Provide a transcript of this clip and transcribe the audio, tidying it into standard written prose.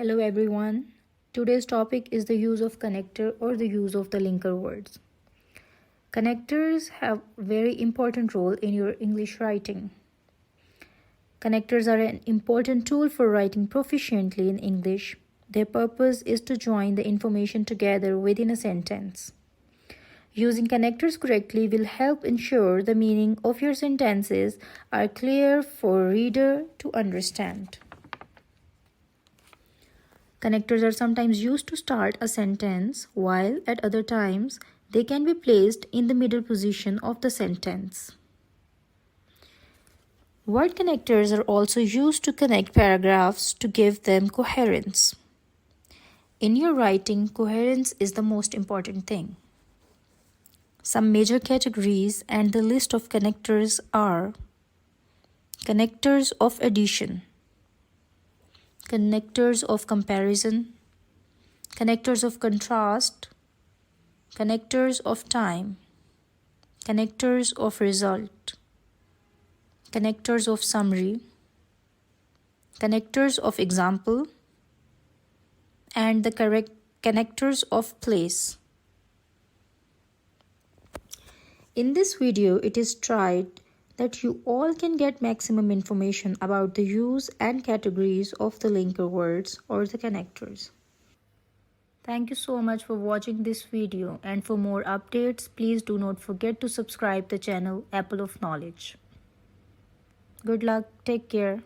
Hello everyone. Today's topic is the use of connector or the use of the linker words. Connectors have a very important role in your English writing. Connectors are an important tool for writing proficiently in English. Their purpose is to join the information together within a sentence. Using connectors correctly will help ensure the meaning of your sentences are clear for a reader to understand. Connectors are sometimes used to start a sentence, while at other times they can be placed in the middle position of the sentence. Word connectors are also used to connect paragraphs to give them coherence. In your writing, coherence is the most important thing. Some major categories and the list of connectors are connectors of addition, connectors of comparison, connectors of contrast, connectors of time, connectors of result, connectors of summary, connectors of example, and the correct connectors of place. In this video, it is tried that you all can get maximum information about the use and categories of the linker words or the connectors. Thank you so much for watching this video, and for more updates, please do not forget to subscribe the channel Apple of Knowledge. Good luck, take care.